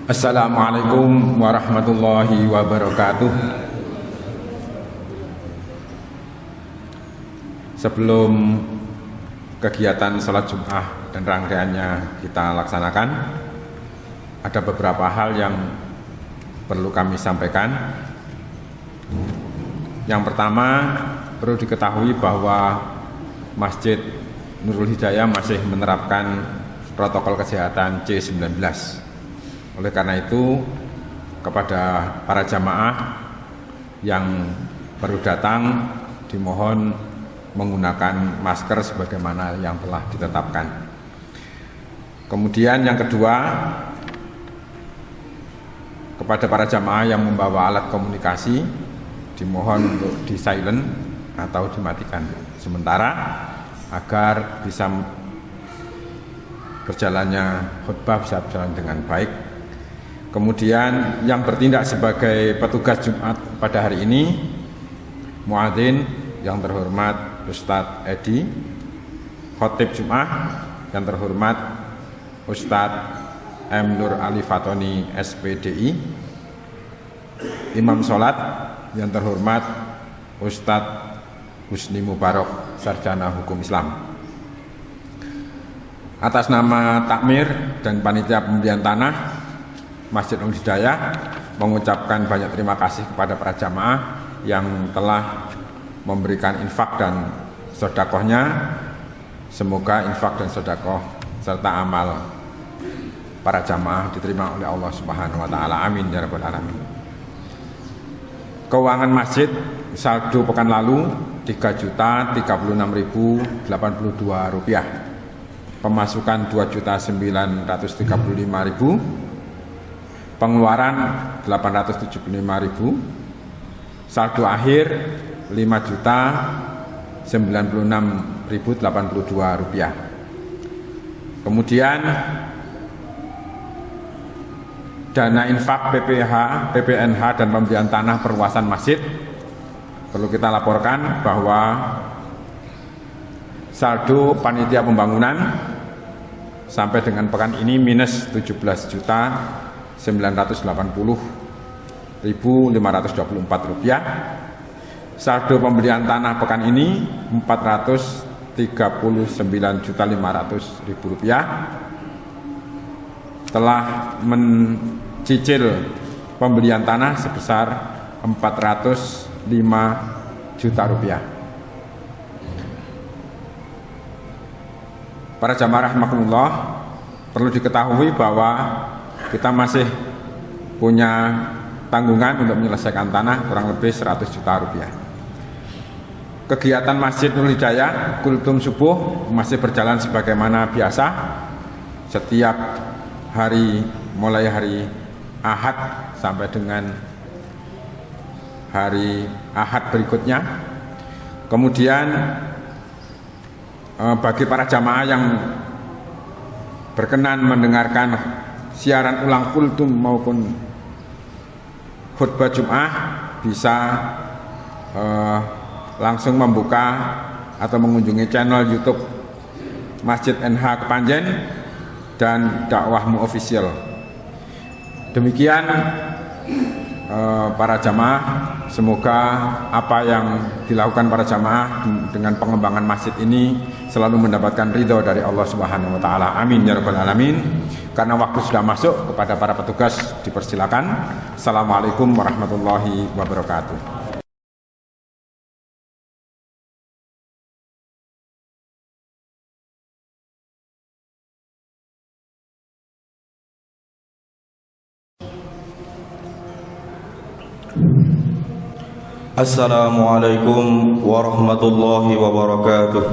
Assalamualaikum warahmatullahi wabarakatuh. Sebelum kegiatan sholat Jum'ah dan rangkaiannya kita laksanakan, ada beberapa hal yang perlu kami sampaikan. Yang pertama, perlu diketahui bahwa Masjid Nurul Hidayah masih menerapkan protokol kesehatan C19. Oleh karena itu, kepada para jamaah yang baru datang dimohon menggunakan masker sebagaimana yang telah ditetapkan. Kemudian yang kedua, kepada para jamaah yang membawa alat komunikasi dimohon untuk di silent atau dimatikan sementara agar bisa berjalannya khutbah bisa berjalan dengan baik. Kemudian yang bertindak sebagai petugas Jumat pada hari ini, muadzin yang terhormat Ustadz Edi, khotib Jum'ah yang terhormat Ustadz M. Nur Ali Fatoni SPDI, imam sholat yang terhormat Ustadz Husni Mubarok Sarjana Hukum Islam. Atas nama takmir dan panitia pembelian tanah Masjid Nurul Hidayah mengucapkan banyak terima kasih kepada para jamaah yang telah memberikan infak dan sedekahnya. Semoga infak dan sedekah serta amal para jamaah diterima oleh Allah Subhanahu wa taala. Amin ya rabbal alamin. Keuangan masjid saldo pekan lalu Rp3.036.082. Pemasukan Rp2.935.000. Pengeluaran Rp875.000, saldo akhir Rp5.096.082. Kemudian dana infak PPH, PPNH dan pembelian tanah perluasan masjid, perlu kita laporkan bahwa saldo panitia pembangunan sampai dengan pekan ini minus Rp17.980.524. Saldo pembelian tanah pekan ini Rp439.500.000. Telah mencicil pembelian tanah sebesar Rp405 juta. Para jamaah rahimakumullah, perlu diketahui bahwa kita masih punya tanggungan untuk menyelesaikan tanah kurang lebih Rp100 juta. Kegiatan Masjid Nurul Hidayah kultum subuh masih berjalan sebagaimana biasa setiap hari, mulai hari Ahad sampai dengan hari Ahad berikutnya. Kemudian bagi para jamaah yang berkenan mendengarkan siaran ulang kultum maupun khutbah Jum'ah bisa langsung membuka atau mengunjungi channel YouTube Masjid NH Kepanjen dan Dakwahmu Official. Demikian para jamaah, semoga apa yang dilakukan para jamaah dengan pengembangan masjid ini selalu mendapatkan ridho dari Allah Subhanahu wa taala. Amin ya rabbal alamin. Karena waktu sudah masuk, kepada para petugas dipersilakan. Assalamualaikum warahmatullahi wabarakatuh. Assalamualaikum warahmatullahi wabarakatuh.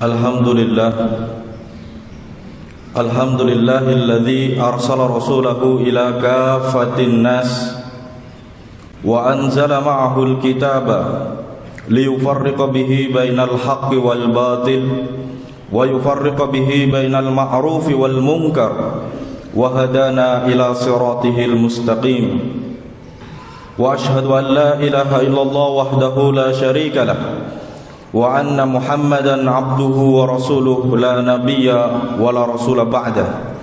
Alhamdulillah. Alhamdulillahilladzi arsala rasulahu ila kaffatin nas wa anzala ma'ahul kitaba liyufarriqa bihi bainal haqqi wal batil wa yufarriqa bihi bainal ma'rufi wal munkar wa hadana ila siratihil mustaqim. Wa ashhadu an la ilaha illallah wahdahu la syarika lah wa anna Muhammadan abduhu wa rasuluhu la nabiyya wa la rasula ba'dah.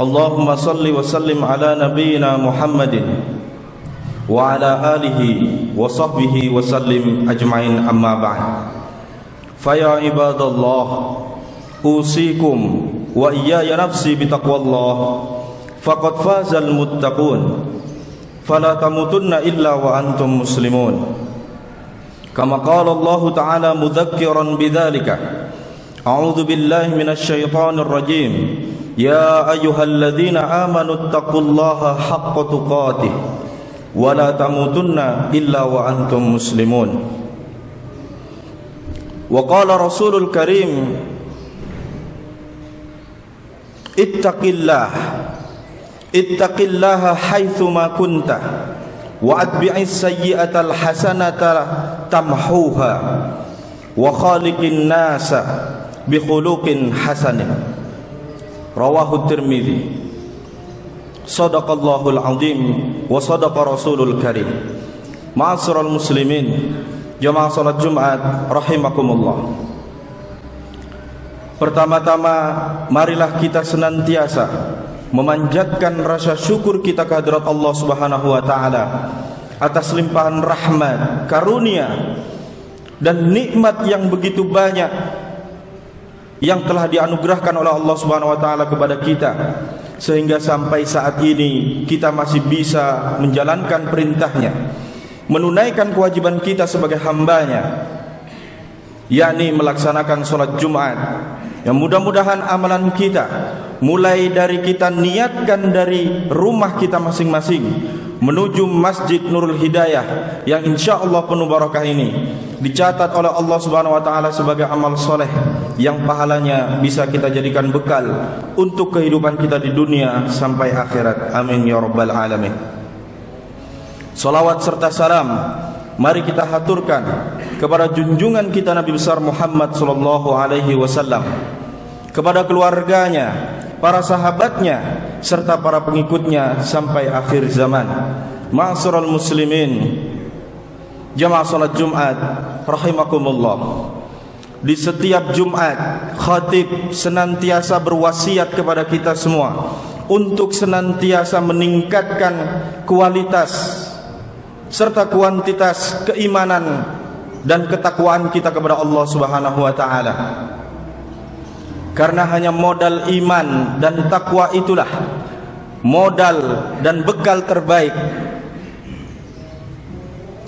Allahumma salli wa sallim ala nabiyyina Muhammadin wa ala alihi wa sahbihi wa sallim ajma'in, amma ba'd. Fa ya ibadallah, usikum wa iyaya nafsi bitaqwallah, faqad fazal muttaqun, fala tamutunna illa wa antum muslimun. Kama qala Allah Ta'ala mudhakkiran bidzalika, a'udzu billahi minasy syaithanir rajim, ya ayyuhalladzina amanu taqullaha haqqa tuqatih wa la tamutunna illa wa antum muslimun. Wa qala Rasulul Karim, ittaqillaha haitsu ma kunta wa atbi'is sayyi'atal hasanata tamhuha wa khaliqin nasa bi khuluqin hasanin. Rawahu Tirmidzi. Shadaqallahul azim wa sadaqa Rasulul Karim. Ma'asyiral muslimin, jamaah salat Jumat rahimakumullah. Pertama-tama marilah kita senantiasa memanjatkan rasa syukur kita kehadirat Allah Subhanahu wa taala atas limpahan rahmat, karunia dan nikmat yang begitu banyak yang telah dianugerahkan oleh Allah Subhanahu wa taala kepada kita, sehingga sampai saat ini kita masih bisa menjalankan perintahnya, menunaikan kewajiban kita sebagai hambanya, yakni melaksanakan sholat Jumat. Yang mudah-mudahan amalan kita, mulai dari kita niatkan dari rumah kita masing-masing menuju Masjid Nurul Hidayah yang insyaallah penuh barakah ini, dicatat oleh Allah Subhanahu wa taala sebagai amal soleh yang pahalanya bisa kita jadikan bekal untuk kehidupan kita di dunia sampai akhirat. Amin ya rabbal alamin. Salawat serta salam mari kita haturkan kepada junjungan kita Nabi besar Muhammad sallallahu alaihi wasallam, kepada keluarganya, para sahabatnya serta para pengikutnya sampai akhir zaman. Ma'asyiral muslimin, jamaah salat Jumat rahimakumullah. Di setiap Jumat khatib senantiasa berwasiat kepada kita semua untuk senantiasa meningkatkan kualitas serta kuantitas keimanan dan ketakwaan kita kepada Allah Subhanahu wa taala. Karena hanya modal iman dan takwa itulah modal dan bekal terbaik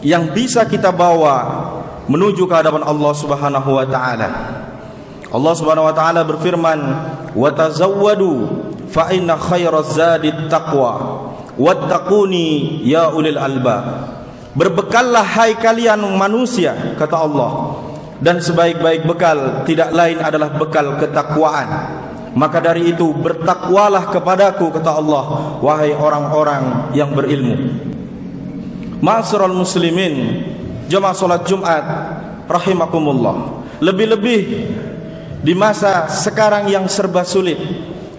yang bisa kita bawa menuju ke hadapan Allah Subhanahu wa taala. Allah Subhanahu wa taala berfirman, "Wa tazawwadu fa inna khairaz zadit taqwa wattaquni ya ulil albab." Berbekallah hai kalian manusia, kata Allah, dan sebaik-baik bekal tidak lain adalah bekal ketakwaan. Maka dari itu bertakwalah kepadaku, kata Allah, wahai orang-orang yang berilmu. Ma'asyiral muslimin, jamaah salat Jumat rahimakumullah. Lebih-lebih di masa sekarang yang serba sulit,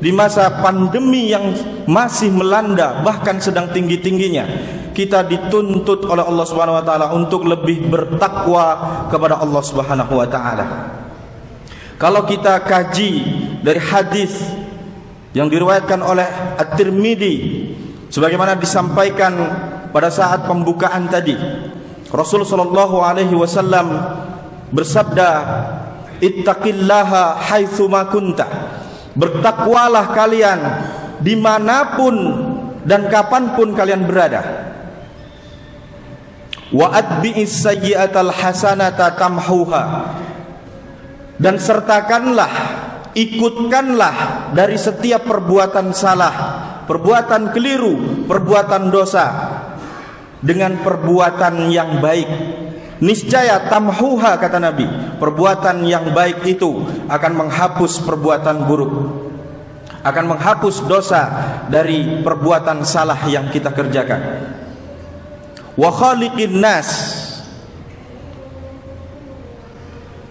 di masa pandemi yang masih melanda bahkan sedang tinggi-tingginya, kita dituntut oleh Allah Subhanahu wa taala untuk lebih bertakwa kepada Allah Subhanahu wa taala. Kalau kita kaji dari hadis yang diriwayatkan oleh At-Tirmidzi sebagaimana disampaikan pada saat pembukaan tadi, Rasul sallallahu alaihi wasallam bersabda, "Ittaqillaha haitsu ma kunta." Bertakwalah kalian dimanapun dan kapanpun kalian berada. Wa atbi'is sayyi'atal hasanata tamhuha. Dan sertakanlah, ikutkanlah dari setiap perbuatan salah, perbuatan keliru, perbuatan dosa dengan perbuatan yang baik. niscaya tamhuha, kata Nabi, perbuatan yang baik itu akan menghapus perbuatan buruk, akan menghapus dosa dari perbuatan salah yang kita kerjakan. Wa khaliqin nas,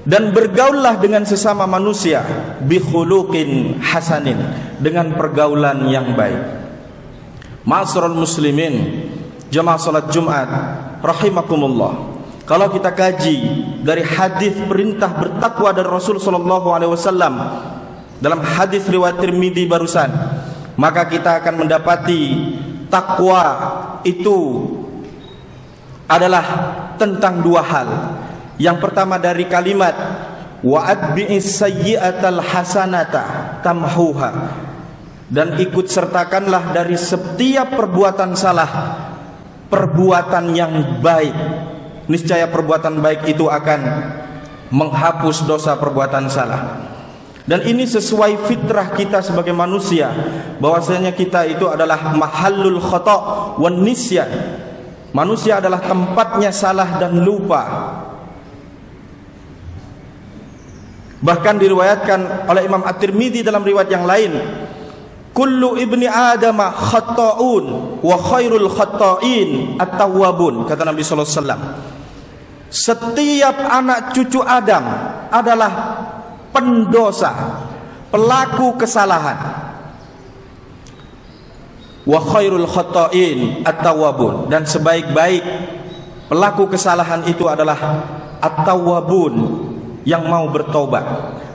dan bergaullah dengan sesama manusia bi khuluqin hasanin, dengan pergaulan yang baik. Ma'asyiral muslimin, jamaah salat Jumat rahimakumullah, kalau kita kaji dari hadis perintah bertakwa dari Rasul sallallahu alaihi wasallam dalam hadis riwayat Tirmidzi barusan, maka kita akan mendapati takwa itu adalah tentang dua hal. Yang pertama dari kalimat wa atbi'is sayyi'atal hasanata tamhuha, dan ikut sertakanlah dari setiap perbuatan salah perbuatan yang baik, niscaya perbuatan baik itu akan menghapus dosa perbuatan salah. Dan ini sesuai fitrah kita sebagai manusia, bahwasanya kita itu adalah mahallul khata' wan nisyan. Manusia adalah tempatnya salah dan lupa. Bahkan diriwayatkan oleh Imam At-Tirmidzi dalam riwayat yang lain, kullu ibni adama khata'un wa khairul khata'in at-tawwabun, kata Nabi sallallahu alaihi wasallam. Setiap anak cucu Adam adalah pendosa, pelaku kesalahan. Wa khairul khata'in at-tawwabun, dan sebaik-baik pelaku kesalahan itu adalah at-tawwabun, yang mau bertobat,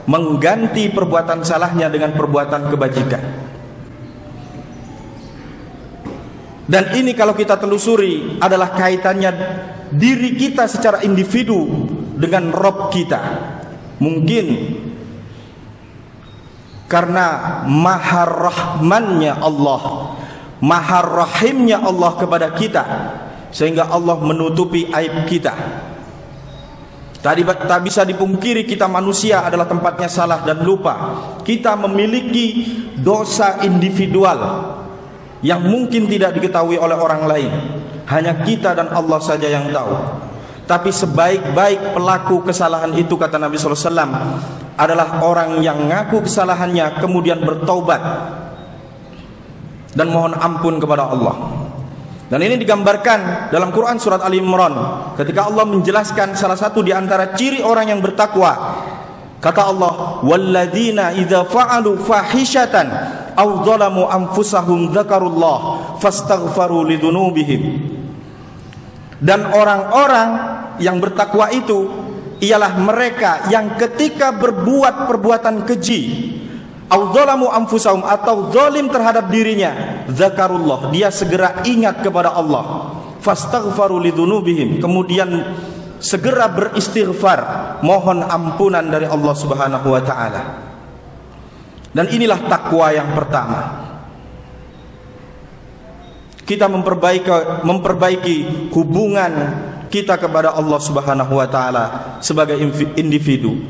mengganti perbuatan salahnya dengan perbuatan kebajikan. Dan ini kalau kita telusuri adalah kaitannya diri kita secara individu dengan Rabb kita. Mungkin karena maha rahmannya Allah, maha rahimnya Allah kepada kita, sehingga Allah menutupi aib kita. Tadi tak bisa dipungkiri kita manusia adalah tempatnya salah dan lupa. Kita memiliki dosa individual yang mungkin tidak diketahui oleh orang lain, hanya kita dan Allah saja yang tahu. Tapi sebaik-baik pelaku kesalahan itu, kata Nabi SAW, adalah orang yang ngaku kesalahannya kemudian bertaubat dan mohon ampun kepada Allah. Dan ini digambarkan dalam Quran surat Ali Imran ketika Allah menjelaskan salah satu di antara ciri orang yang bertakwa. Kata Allah, walladzina idza fa'alu fahishatan aw zalamu anfusahum dzakarullah fastaghfaru lidzunubihim. Dan orang-orang yang bertakwa itu ialah mereka yang ketika berbuat perbuatan keji, aw zalamu anfusahum, atau zalim terhadap dirinya, zakarullah, dia segera ingat kepada Allah, fastaghfaru lidzunubihim, kemudian segera beristighfar, mohon ampunan dari Allah Subhanahu wa taala. Dan inilah takwa yang pertama. Kita memperbaiki hubungan kita kepada Allah Subhanahu wa taala sebagai individu.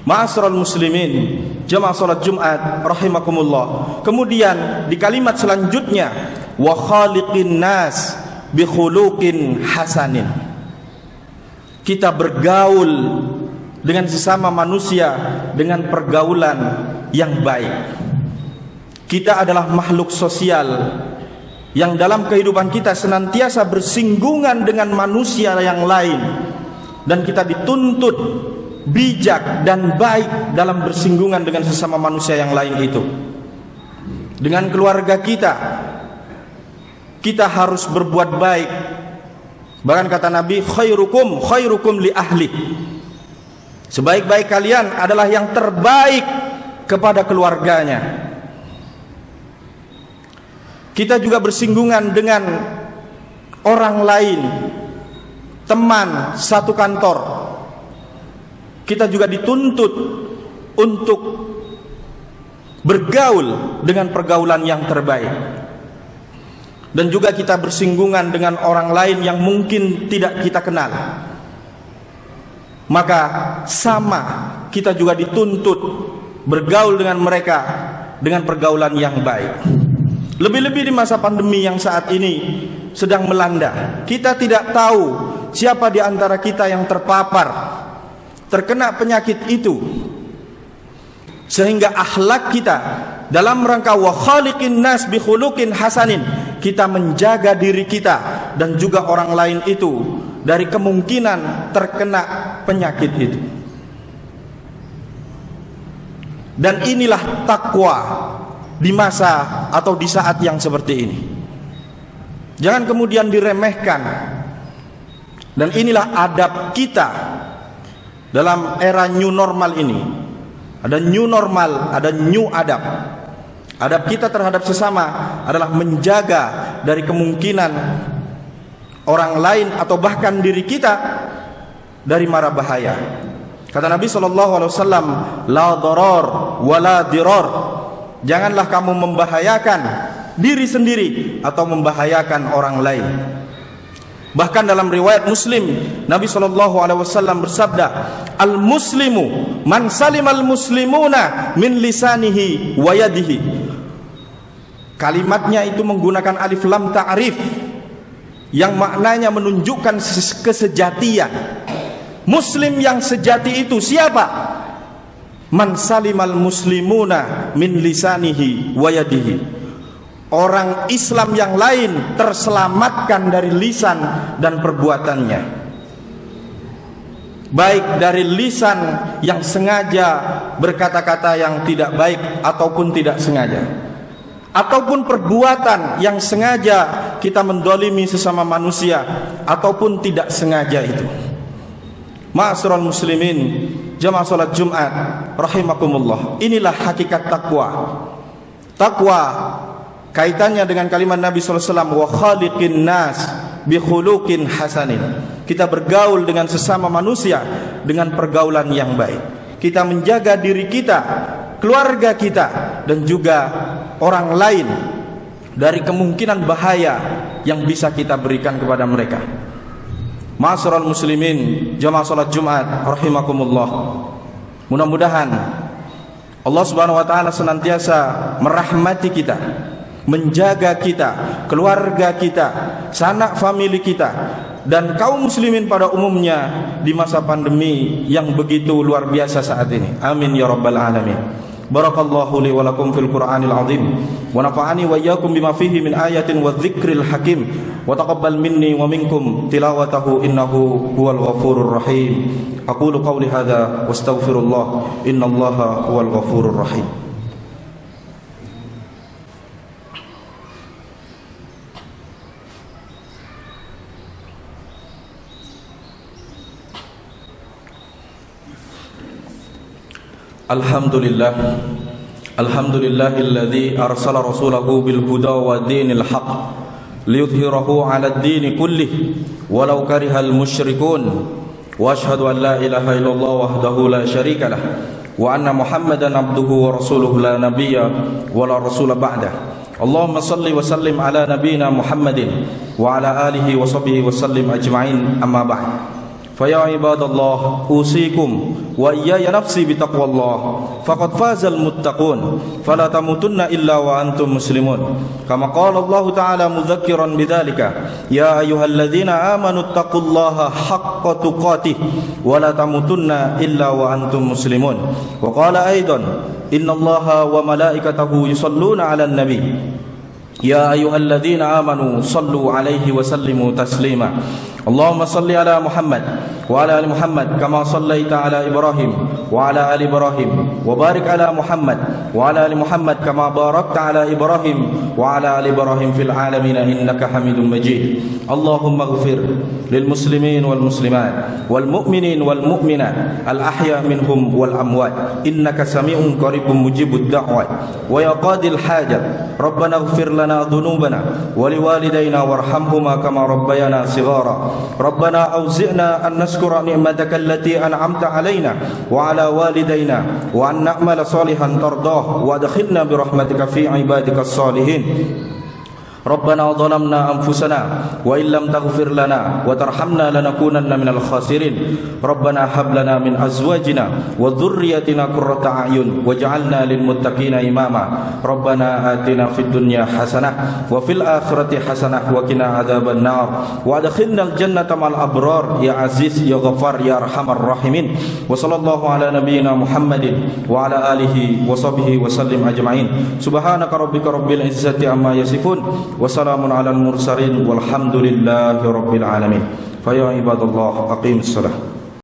Ma'asyiral muslimin, jamaah salat Jumat rahimakumullah. Kemudian di kalimat selanjutnya, wa khaliqin nas bi khuluqin hasanin. Kita bergaul dengan sesama manusia dengan pergaulan yang baik. Kita adalah makhluk sosial yang dalam kehidupan kita senantiasa bersinggungan dengan manusia yang lain, dan kita dituntut bijak dan baik dalam bersinggungan dengan sesama manusia yang lain itu. Dengan keluarga kita harus berbuat baik. Bahkan kata Nabi, khairukum li ahli. Sebaik-baik kalian adalah yang terbaik kepada keluarganya. Kita juga bersinggungan dengan orang lain, teman satu kantor. Kita juga dituntut untuk bergaul dengan pergaulan yang terbaik. Dan juga kita bersinggungan dengan orang lain yang mungkin tidak kita kenal. Maka sama, kita juga dituntut bergaul dengan mereka dengan pergaulan yang baik. Lebih-lebih di masa pandemi yang saat ini sedang melanda. Kita tidak tahu siapa di antara kita yang terkena penyakit itu, sehingga akhlak kita dalam rangka wa khaliqin nas bi khuluqin hasanin, kita menjaga diri kita dan juga orang lain itu dari kemungkinan terkena penyakit itu. Dan inilah takwa di masa atau di saat yang seperti ini. Jangan kemudian diremehkan. Dan inilah adab kita dalam era new normal ini. Ada new normal, ada new adab. Adab kita terhadap sesama adalah menjaga dari kemungkinan orang lain atau bahkan diri kita dari mara bahaya. Kata Nabi SAW, la darar wa la dirar. Janganlah kamu membahayakan diri sendiri atau membahayakan orang lain. Bahkan dalam riwayat Muslim, Nabi SAW bersabda, al-muslimu man salimal muslimuna min lisanihi wa yadihi. Kalimatnya itu menggunakan alif lam ta'rif yang maknanya menunjukkan kesejatian. Muslim yang sejati itu siapa? Man salimal muslimuna min lisanihi wa yadihi. Orang Islam yang lain terselamatkan dari lisan dan perbuatannya, baik dari lisan yang sengaja berkata-kata yang tidak baik ataupun tidak sengaja, ataupun perbuatan yang sengaja kita mendolimi sesama manusia ataupun tidak sengaja itu. Ma'asyiral muslimin, jamaah salat Jumat rahimakumullah. Inilah hakikat takwa. Takwa kaitannya dengan kalimat Nabi SAW, wa khaliqin nas bi khuluqin hasanin. Kita bergaul dengan sesama manusia dengan pergaulan yang baik. Kita menjaga diri kita, keluarga kita, dan juga orang lain dari kemungkinan bahaya yang bisa kita berikan kepada mereka. Ma'asyiral muslimin, jamaah salat Jumat rahimakumullah. Mudah-mudahan Allah Subhanahu wa taala senantiasa merahmati kita, menjaga kita, keluarga kita, sanak famili kita, dan kaum muslimin pada umumnya di masa pandemi yang begitu luar biasa saat ini. Amin ya rabbal alamin. Barakallahu li wa lakum fil Qur'anil azim wa nafa'ani wa iyyakum bima fihi min ayatin wa dzikril hakim wa taqabbal minni wa minkum tilawatahu innahu huwal ghafurur rahim. Aqulu qawli hadza wastaghfirullah innallaha huwal ghafurur rahim. Alhamdulillahilladzi arsala rasulahu bil huda wa dinil haqq liyudhhirahu 'alad dini kullih walau karihal musyrikun wa asyhadu an la ilaha illallah wahdahu la syarika lah wa anna muhammadan abduhu wa rasuluhu la nabiyya wa la rasula ba'dah. Allahumma salli wa sallim ala nabiyyina Muhammadin wa ala alihi wa sahbihi wa sallim ajma'in, amma ba'd. Faya ibadallah, usikum wa iyaya nafsi bitaqwallah, faqad fazal muttaqun, fala tamutunna illa wa antum muslimun. Kama qala Allah ta'ala mudzakiran bidzalika, ya ayyuhalladzina amanu taqullaha haqqa tuqatih wa la tamutunna illa wa antum muslimun. Wa qala aidan, innallaha wa malaikatahu yusalluna 'alan nabi. Ya ayyuhalladzina amanu sallu 'alaihi wa sallimu taslima. Allahumma salli ala Muhammad wa ala ali Muhammad kama sallaita ala Ibrahim wa ala ali Ibrahim wa barik ala Muhammad wa ala ali Muhammad kama barakta ala Ibrahim wa ala ali Ibrahim fil alamin innaka Hamidum Majid. Allahumma ighfir lil muslimin wal muslimat wal mu'minin wal mu'minat al ahya minhum wal amwat innaka sami'un qaribun mujibud da'wat wa ya qadil hajat. Rabbana ighfir lana dhunubana wa liwalidayna warhamhuma kama rabbayana shighara. Rabbana auzi'na an nashkura ni'mataka allati an'amta 'alaina wa 'ala walidayna wa an na'mala salihan tardah wa adkhilna bi rahmatika fi ibadikas salihin. ربنا ظلمنا أنفسنا وإن لم تغفر لنا وترحمنا لنكونن من الخاسرين ربنا هب لنا من أزواجنا وذريتنا قرة أعين واجعلنا للمتقين إماما ربنا آتنا في الدنيا حسنة وفي الآخرة حسنة وقنا عذاب النار وأدخلنا الجنة مع الأبرار يا عزيز يا غفار يا أرحم الراحمين وصلى الله على نبينا محمد وعلى آله وصحبه وسلم أجمعين سبحانك ربك رب العزة عما يصفون وسلام على المرسلين والحمد لله رب العالمين فيا عباد الله أقيموا الصلاة